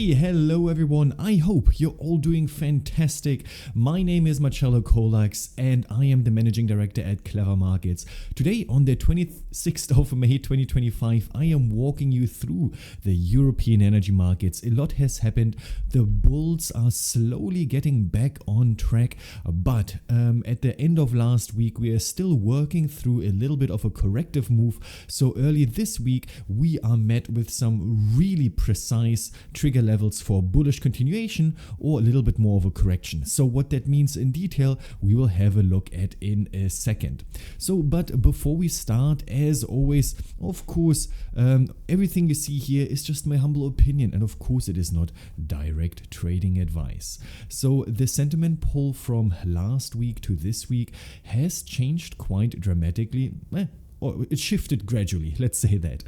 Hey, hello everyone. I hope you're all doing fantastic. My name is Marcello Kolax and I am the Managing Director at Clever Markets. Today on the 26th of May 2025, I am walking you through the European energy markets. A lot has happened. The bulls are slowly getting back on track, but at the end of last week, we are still working through a little bit of a corrective move. So early this week, we are met with some really precise trigger levels for bullish continuation or a little bit more of a correction. So what that means in detail, we will have a look at in a second. But before we start, as always, of course, everything you see here is just my humble opinion, and of course it is not direct trading advice. So the sentiment poll from last week to this week has changed quite dramatically. Or it shifted gradually, let's say that.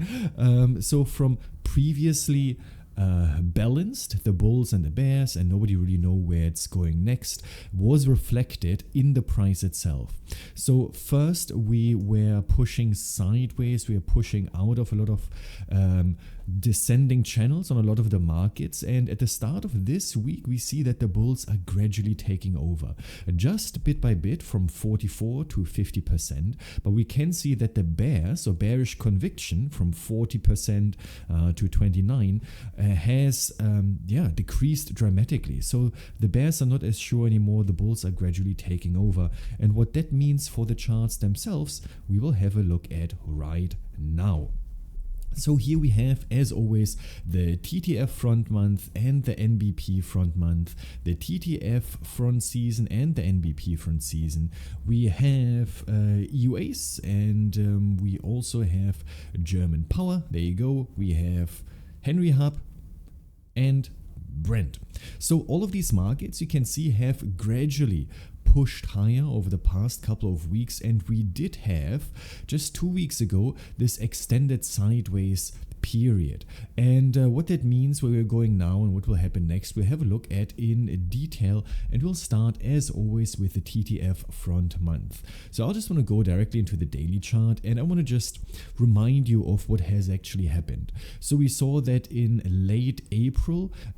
So from previously balanced, the bulls and the bears, and nobody really know where it's going next, was reflected in the price itself. So first we were pushing sideways, we are pushing out of a lot of descending channels on a lot of the markets, and at the start of this week we see that the bulls are gradually taking over, just bit by bit from 44 to 50%, but we can see that the bears, or bearish conviction, from 40% to 29 has decreased dramatically. So the bears are not as sure anymore, the bulls are gradually taking over, and what that means for the charts themselves we will have a look at right now. So here we have, as always, the TTF front month and the NBP front month, the TTF front season and the NBP front season. We have EUAs, and we also have German power. There you go. We have Henry Hub and Brent. So all of these markets, you can see, have gradually pushed higher over the past couple of weeks, and we did have just 2 weeks ago this extended sideways period. And what that means, where we're going now and what will happen next, we'll have a look at in detail, and we'll start as always with the TTF front month. So I'll just want to go directly into the daily chart, and I want to just remind you of what has actually happened. So we saw that in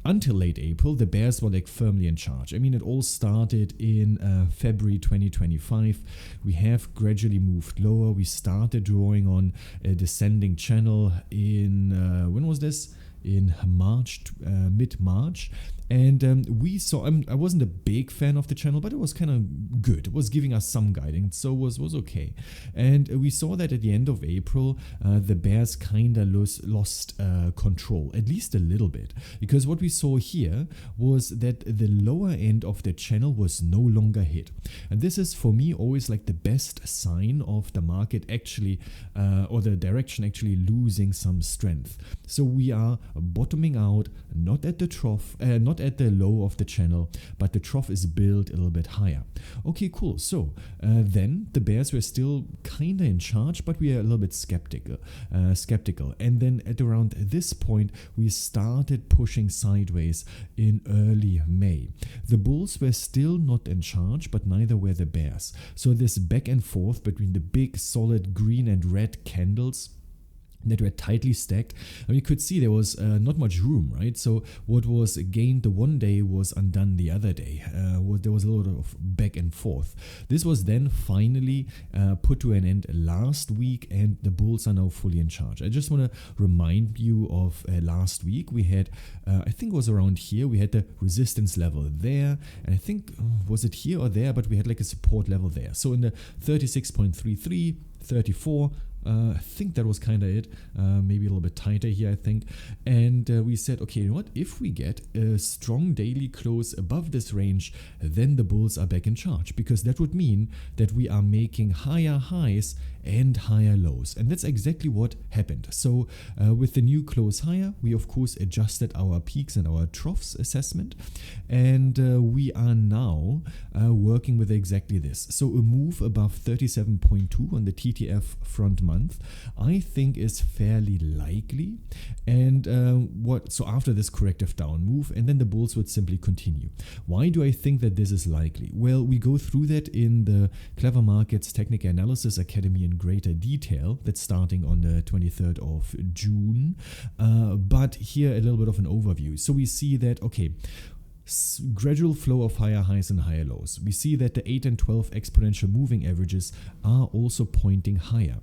until late April, the bears were like firmly in charge. I mean, it all started in February 2025. We have gradually moved lower. We started drawing on a descending channel in when was this? In March, mid-March. And we saw, I wasn't a big fan of the channel, but it was kind of good. It was giving us some guidance, so was okay. And we saw that at the end of April, the bears kind of lost control, at least a little bit. Because what we saw here was that the lower end of the channel was no longer hit. And this is, for me, always like the best sign of the market actually, or the direction actually losing some strength. So we are bottoming out, not at the trough, not at the low of the channel, but the trough is built a little bit higher. Okay, cool. So then the bears were still kind of in charge, but we are a little bit skeptical. And then at around this point, we started pushing sideways in early May. The bulls were still not in charge, but neither were the bears. So this back and forth between the big solid green and red candles that were tightly stacked, and you could see there was not much room, right? So what was gained the one day was undone the other day. There was a lot of back and forth. This was then finally put to an end last week, and the bulls are now fully in charge. I just want to remind you of last week. We had, I think it was around here, we had the resistance level there, and I think, was it here or there, but we had like a support level there. So in the 36.33, 34, I think that was kind of it, maybe a little bit tighter here, I think. And we said, okay, you know what, if we get a strong daily close above this range, then the bulls are back in charge, because that would mean that we are making higher highs and higher lows. And that's exactly what happened. So with the new close higher, we of course adjusted our peaks and our troughs assessment, and we are now working with exactly this. So a move above 37.2 on the TTF front month, I think, is fairly likely. And so after this corrective down move, and then the bulls would simply continue. Why do I think that this is likely? Well, we go through that in the Clever Markets Technical Analysis Academy in greater detail. That's starting on the 23rd of June. But here a little bit of an overview. So we see that, okay, gradual flow of higher highs and higher lows. We see that the 8 and 12 exponential moving averages are also pointing higher.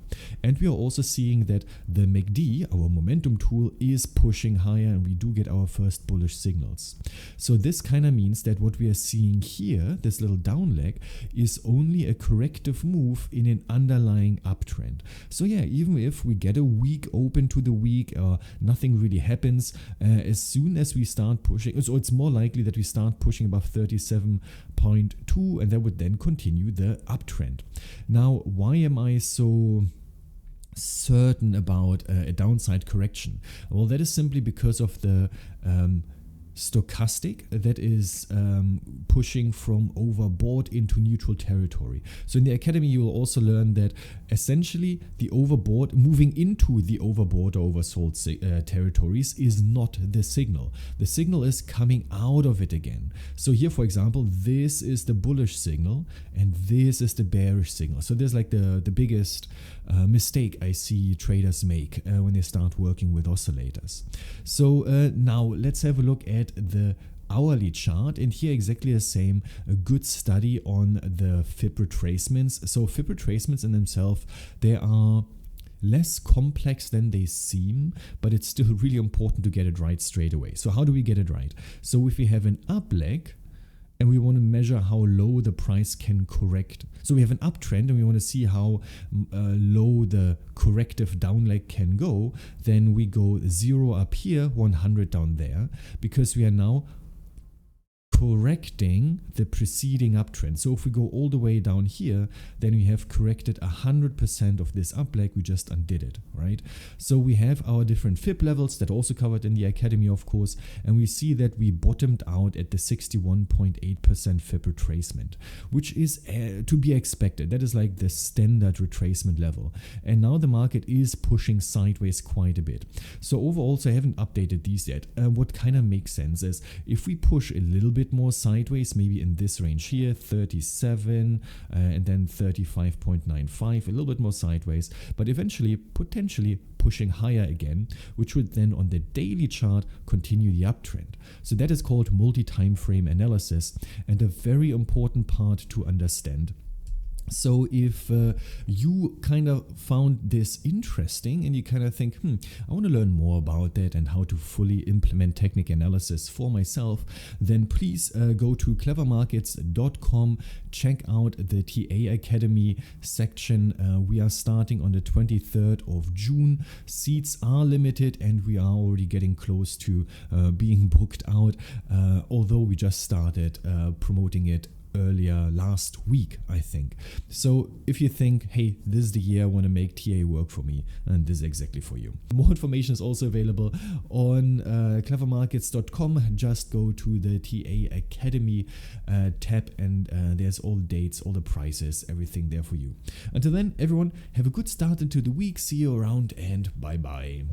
And we are also seeing that the MACD, our momentum tool, is pushing higher, and we do get our first bullish signals. So this kind of means that what we are seeing here, this little down leg, is only a corrective move in an underlying uptrend. So yeah, even if we get a weak open to the week or nothing really happens, as soon as we start pushing, so it's more likely that we start pushing above 37.2, and that would then continue the uptrend. Now, why am I so certain about a downside correction? Well, that is simply because of the stochastic that is pushing from overbought into neutral territory. So in the academy, you will also learn that essentially the overbought, moving into the overbought or oversold territories is not the signal. The signal is coming out of it again. So here, for example, this is the bullish signal and this is the bearish signal. So there's like the biggest mistake I see traders make when they start working with oscillators. So now let's have a look at the hourly chart, and here exactly the same, a good study on the Fib retracements. So Fib retracements in themselves, they are less complex than they seem, but it's still really important to get it right straight away. So how do we get it right? So if we have an up leg and we want to measure how low the price can correct. So we have an uptrend and we want to see how low the corrective down leg can go. Then we go 0 up here, 100 down there, because we are now correcting the preceding uptrend. So if we go all the way down here, then we have corrected 100% of this up leg. We just undid it, right? So we have our different Fib levels that are also covered in the academy, of course, and we see that we bottomed out at the 61.8% Fib retracement, which is to be expected. That is like the standard retracement level. And now the market is pushing sideways quite a bit. So overall, so I haven't updated these yet. What kind of makes sense is if we push a little bit more sideways, maybe in this range here, 37 and then 35.95, a little bit more sideways, but eventually potentially pushing higher again, which would then on the daily chart continue the uptrend. So that is called multi-time frame analysis, and a very important part to understand. So if you kind of found this interesting and you kind of think, I want to learn more about that and how to fully implement technical analysis for myself, then please go to clevermarkets.com, check out the TA Academy section. We are starting on the 23rd of June. Seats are limited and we are already getting close to being booked out, although we just started promoting it earlier last week, I think. So if you think, hey, this is the year I want to make TA work for me, and this is exactly for you. More information is also available on clevermarkets.com. Just go to the TA Academy tab, and there's all the dates, all the prices, everything there for you. Until then, everyone, have a good start into the week. See you around, and bye-bye.